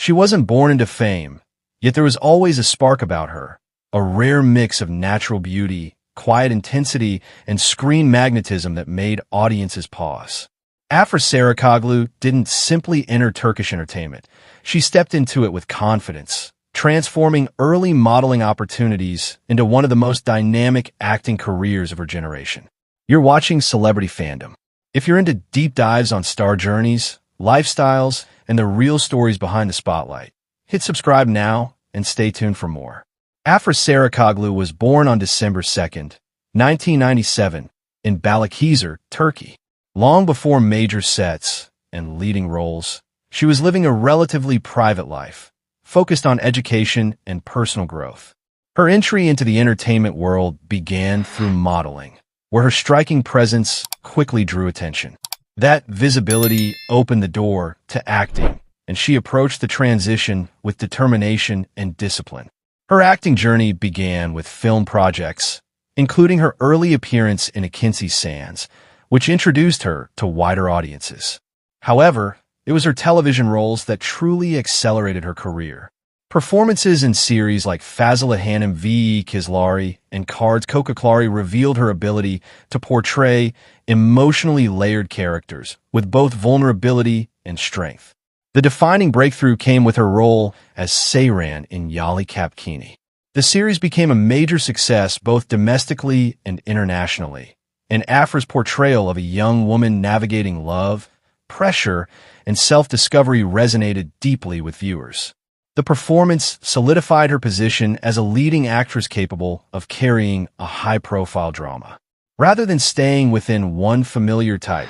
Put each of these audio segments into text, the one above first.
She wasn't born into fame, yet there was always a spark about her, a rare mix of natural beauty, quiet intensity, and screen magnetism that made audiences pause. Afra Saraçoğlu didn't simply enter Turkish entertainment. She stepped into it with confidence, transforming early modeling opportunities into one of the most dynamic acting careers of her generation. You're watching Celebrity Fandom. If you're into deep dives on star journeys, lifestyles, and the real stories behind the spotlight, hit subscribe now and stay tuned for more. Afra Saraçoğlu was born on December 2nd, 1997, in Balıkesir, Turkey. Long before major sets and leading roles, she was living a relatively private life, focused on education and personal growth. Her entry into the entertainment world began through modeling, where her striking presence quickly drew attention. That visibility opened the door to acting, and she approached the transition with determination and discipline. Her acting journey began with film projects, including her early appearance in Akinci Sands, which introduced her to wider audiences. However, it was her television roles that truly accelerated her career. Performances in series like Fazla Hanım ve Kızları and Cards Kocaklari revealed her ability to portray emotionally layered characters with both vulnerability and strength. The defining breakthrough came with her role as Seyran in Yalı Çapkını. The series became a major success both domestically and internationally, and Afra's portrayal of a young woman navigating love, pressure, and self-discovery resonated deeply with viewers. The performance solidified her position as a leading actress capable of carrying a high-profile drama. Rather than staying within one familiar type,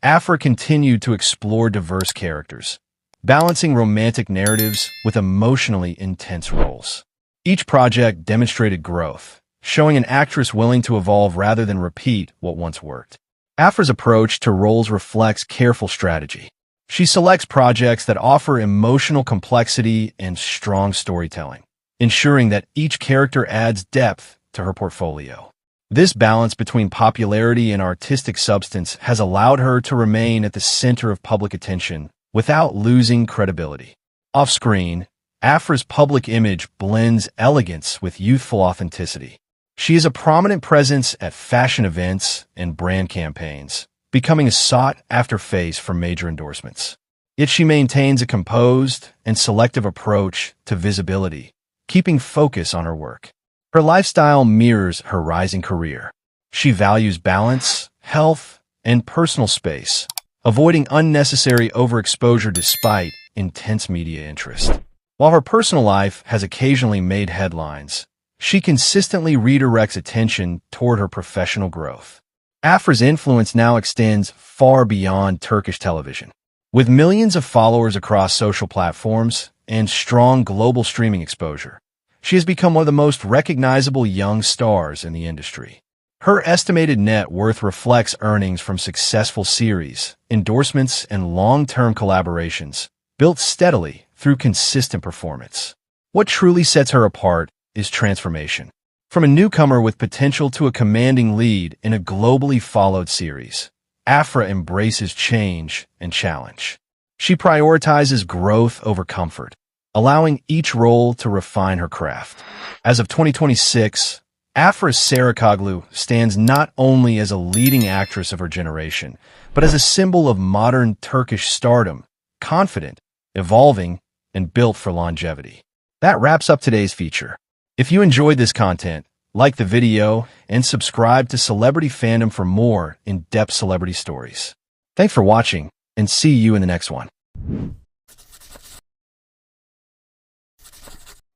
Afra continued to explore diverse characters, balancing romantic narratives with emotionally intense roles. Each project demonstrated growth, showing an actress willing to evolve rather than repeat what once worked. Afra's approach to roles reflects careful strategy. She selects projects that offer emotional complexity and strong storytelling, ensuring that each character adds depth to her portfolio. This balance between popularity and artistic substance has allowed her to remain at the center of public attention without losing credibility. Off-screen, Afra's public image blends elegance with youthful authenticity. She is a prominent presence at fashion events and brand campaigns, becoming a sought-after face for major endorsements. Yet she maintains a composed and selective approach to visibility, keeping focus on her work. Her lifestyle mirrors her rising career. She values balance, health, and personal space, avoiding unnecessary overexposure despite intense media interest. While her personal life has occasionally made headlines, she consistently redirects attention toward her professional growth. Afra's influence now extends far beyond Turkish television. With millions of followers across social platforms and strong global streaming exposure, she has become one of the most recognizable young stars in the industry. Her estimated net worth reflects earnings from successful series, endorsements, and long-term collaborations, built steadily through consistent performance. What truly sets her apart is transformation. From a newcomer with potential to a commanding lead in a globally followed series, Afra embraces change and challenge. She prioritizes growth over comfort, allowing each role to refine her craft. As of 2026, Afra Saraçoğlu stands not only as a leading actress of her generation, but as a symbol of modern Turkish stardom, confident, evolving, and built for longevity. That wraps up today's feature. If you enjoyed this content, like the video and subscribe to Celebrity Fandom for more in-depth celebrity stories. Thanks for watching, and see you in the next one.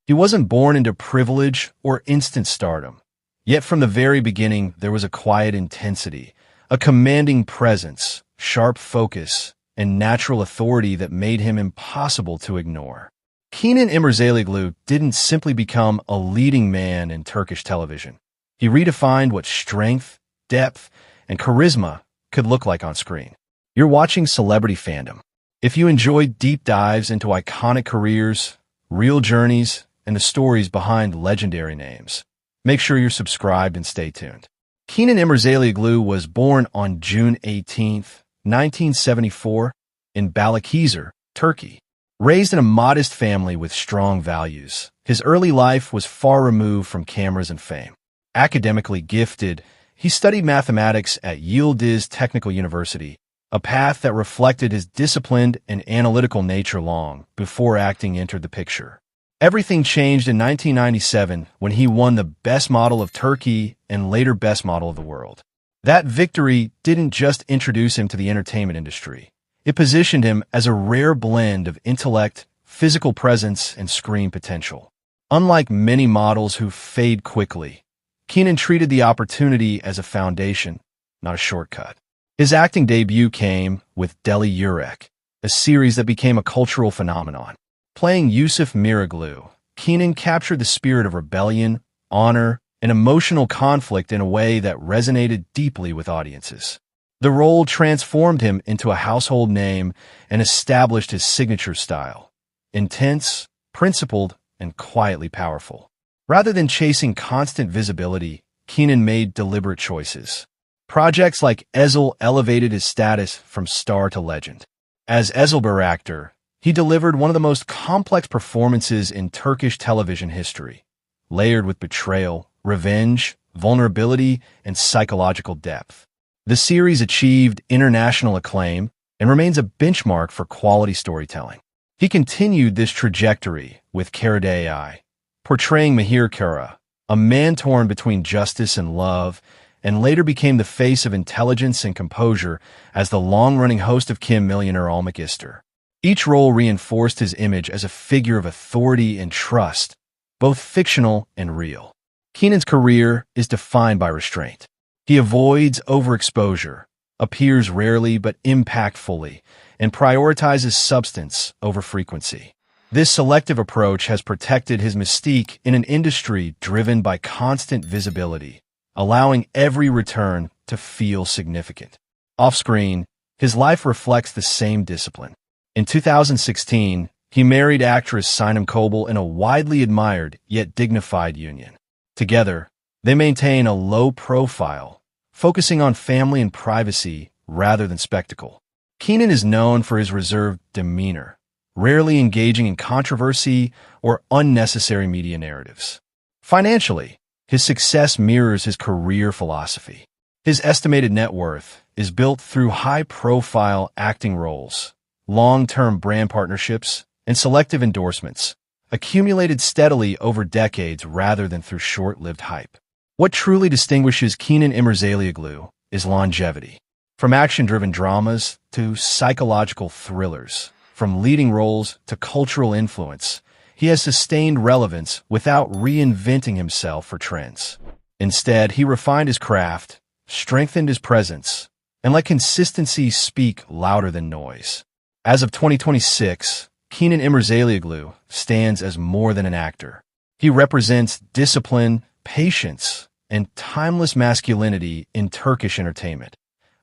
He wasn't born into privilege or instant stardom. Yet from the very beginning, there was a quiet intensity, a commanding presence, sharp focus, and natural authority that made him impossible to ignore. Kenan İmirzalıoğlu didn't simply become a leading man in Turkish television. He redefined what strength, depth, and charisma could look like on screen. You're watching Celebrity Fandom. If you enjoyed deep dives into iconic careers, real journeys, and the stories behind legendary names, make sure you're subscribed and stay tuned. Kenan İmirzalıoğlu was born on June 18, 1974, in Balıkesir, Turkey. Raised in a modest family with strong values, his early life was far removed from cameras and fame. Academically gifted, he studied mathematics at Yalı Technical University, a path that reflected his disciplined and analytical nature long before acting entered the picture. Everything changed in 1997 when he won the Best Model of Turkey and later Best Model of the World. That victory didn't just introduce him to the entertainment industry. It positioned him as a rare blend of intellect, physical presence, and screen potential. Unlike many models who fade quickly, Kenan treated the opportunity as a foundation, not a shortcut. His acting debut came with Deli Yürek, a series that became a cultural phenomenon. Playing Yusuf Miraglu, Kenan captured the spirit of rebellion, honor, and emotional conflict in a way that resonated deeply with audiences. The role transformed him into a household name and established his signature style: intense, principled, and quietly powerful. Rather than chasing constant visibility, Kenan made deliberate choices. Projects like Ezel elevated his status from star to legend. As Ezel actor, he delivered one of the most complex performances in Turkish television history, layered with betrayal, revenge, vulnerability, and psychological depth. The series achieved international acclaim and remains a benchmark for quality storytelling. He continued this trajectory with Karadai, portraying Mahir Kara, a man torn between justice and love, and later became the face of intelligence and composure as the long-running host of Kim Millionaire Olmak Ister. Each role reinforced his image as a figure of authority and trust, both fictional and real. Kenan's career is defined by restraint. He avoids overexposure, appears rarely but impactfully, and prioritizes substance over frequency. This selective approach has protected his mystique in an industry driven by constant visibility, allowing every return to feel significant. Off-screen, his life reflects the same discipline. In 2016, he married actress Sinem Kobel in a widely admired yet dignified union. Together, they maintain a low profile, focusing on family and privacy rather than spectacle. Kenan is known for his reserved demeanor, rarely engaging in controversy or unnecessary media narratives. Financially, his success mirrors his career philosophy. His estimated net worth is built through high-profile acting roles, long-term brand partnerships, and selective endorsements, accumulated steadily over decades rather than through short-lived hype. What truly distinguishes Kenan İmirzalıoğlu is longevity. From action-driven dramas to psychological thrillers, from leading roles to cultural influence, he has sustained relevance without reinventing himself for trends. Instead, he refined his craft, strengthened his presence, and let consistency speak louder than noise. As of 2026, Kenan İmirzalıoğlu stands as more than an actor. He represents discipline, patience, and timeless masculinity in Turkish entertainment,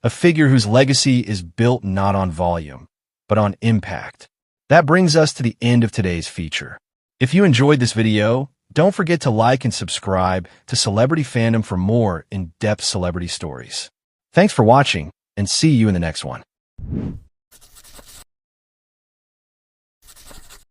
a figure whose legacy is built not on volume, but on impact. That brings us to the end of today's feature. If you enjoyed this video, don't forget to like and subscribe to Celebrity Fandom for more in-depth celebrity stories. Thanks for watching, and see you in the next one.